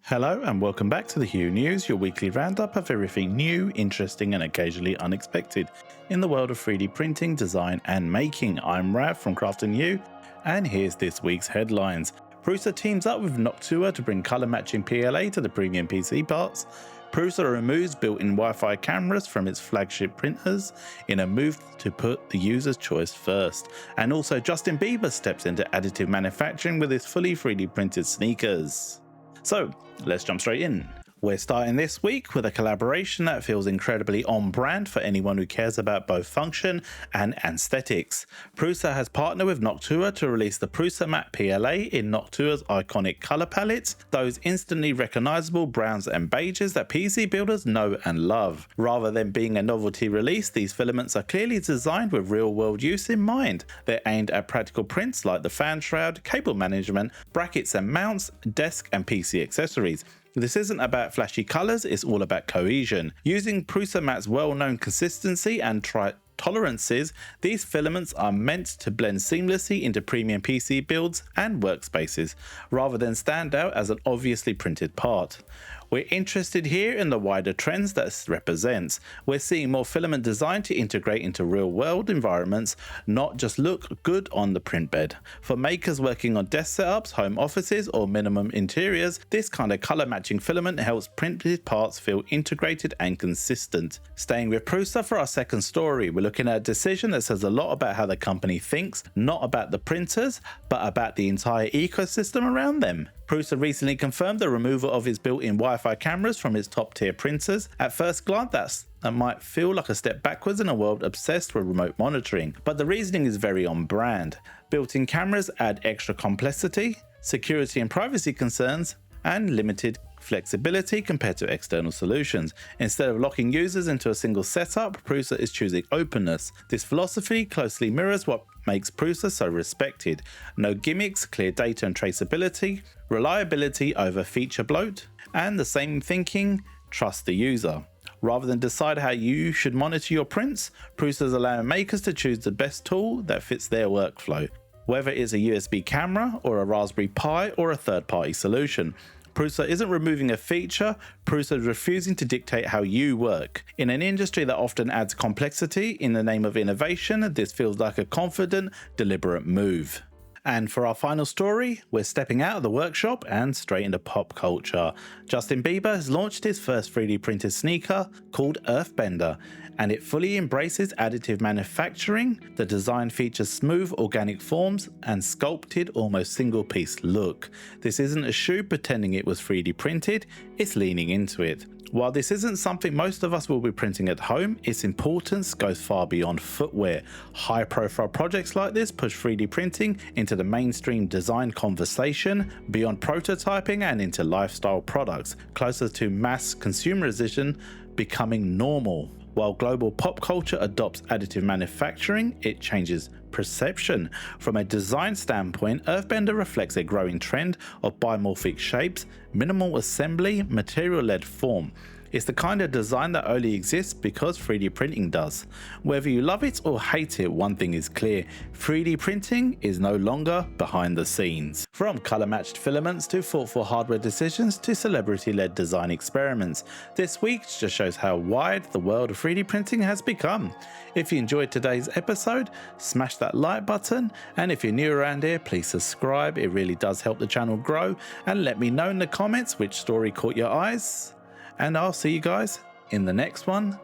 Hello and welcome back to the Hue News, your weekly roundup of everything new, interesting and occasionally unexpected in the world of 3D printing, design and making. I'm Rav from CraftandHue and here's this week's headlines. Prusa teams up with Noctua to bring colour matching PLA to the premium PC parts. Prusa removes built-in Wi-Fi cameras from its flagship printers in a move to put the user's choice first. And also Justin Bieber steps into additive manufacturing with his fully 3D printed sneakers. So let's jump straight in. We're starting this week with a collaboration that feels incredibly on brand for anyone who cares about both function and aesthetics. Prusa has partnered with Noctua to release the Prusament PLA in Noctua's iconic colour palettes, those instantly recognisable browns and beiges that PC builders know and love. Rather than being a novelty release, these filaments are clearly designed with real-world use in mind. They're aimed at practical prints like the fan shroud, cable management, brackets and mounts, desk and PC accessories. This isn't about flashy colours, it's all about cohesion. Using Prusament's well-known consistency and tolerances, these filaments are meant to blend seamlessly into premium PC builds and workspaces, rather than stand out as an obviously printed part. We're interested here in the wider trends that this represents. We're seeing more filament design to integrate into real-world environments, not just look good on the print bed. For makers working on desk setups, home offices, or minimum interiors, this kind of color matching filament helps printed parts feel integrated and consistent. Staying with Prusa for our second story, we're looking at a decision that says a lot about how the company thinks, not about the printers, but about the entire ecosystem around them. Prusa recently confirmed the removal of its built-in Wi-Fi cameras from its top-tier printers. At first glance, that might feel like a step backwards in a world obsessed with remote monitoring, but the reasoning is very on brand. Built-in cameras add extra complexity, security and privacy concerns, and limited flexibility compared to external solutions. Instead of locking users into a single setup, Prusa is choosing openness. This philosophy closely mirrors what makes Prusa so respected. No gimmicks, clear data and traceability, reliability over feature bloat, and the same thinking, trust the user. Rather than decide how you should monitor your prints, Prusa is allowing makers to choose the best tool that fits their workflow, whether it's a USB camera or a Raspberry Pi or a third-party solution. Prusa isn't removing a feature, Prusa is refusing to dictate how you work. In an industry that often adds complexity in the name of innovation, this feels like a confident, deliberate move. And for our final story, we're stepping out of the workshop and straight into pop culture. Justin Bieber has launched his first 3D printed sneaker called Earthbender, and it fully embraces additive manufacturing. The design features smooth organic forms and sculpted almost single piece look. This isn't a shoe pretending it was 3D printed, it's leaning into it. While this isn't something most of us will be printing at home, its importance goes far beyond footwear. High-profile projects like this push 3D printing into the mainstream design conversation, beyond prototyping and into lifestyle products, closer to mass consumerization becoming normal. While global pop culture adopts additive manufacturing, it changes perception. From a design standpoint, Earthbender reflects a growing trend of biomorphic shapes, minimal assembly, material-led form. It's the kind of design that only exists because 3D printing does. Whether you love it or hate it, one thing is clear: 3D printing is no longer behind the scenes. From colour-matched filaments to thoughtful hardware decisions to celebrity-led design experiments, this week just shows how wide the world of 3D printing has become. If you enjoyed today's episode, smash that like button, and if you're new around here, please subscribe. It really does help the channel grow, and let me know in the comments which story caught your eyes. And I'll see you guys in the next one.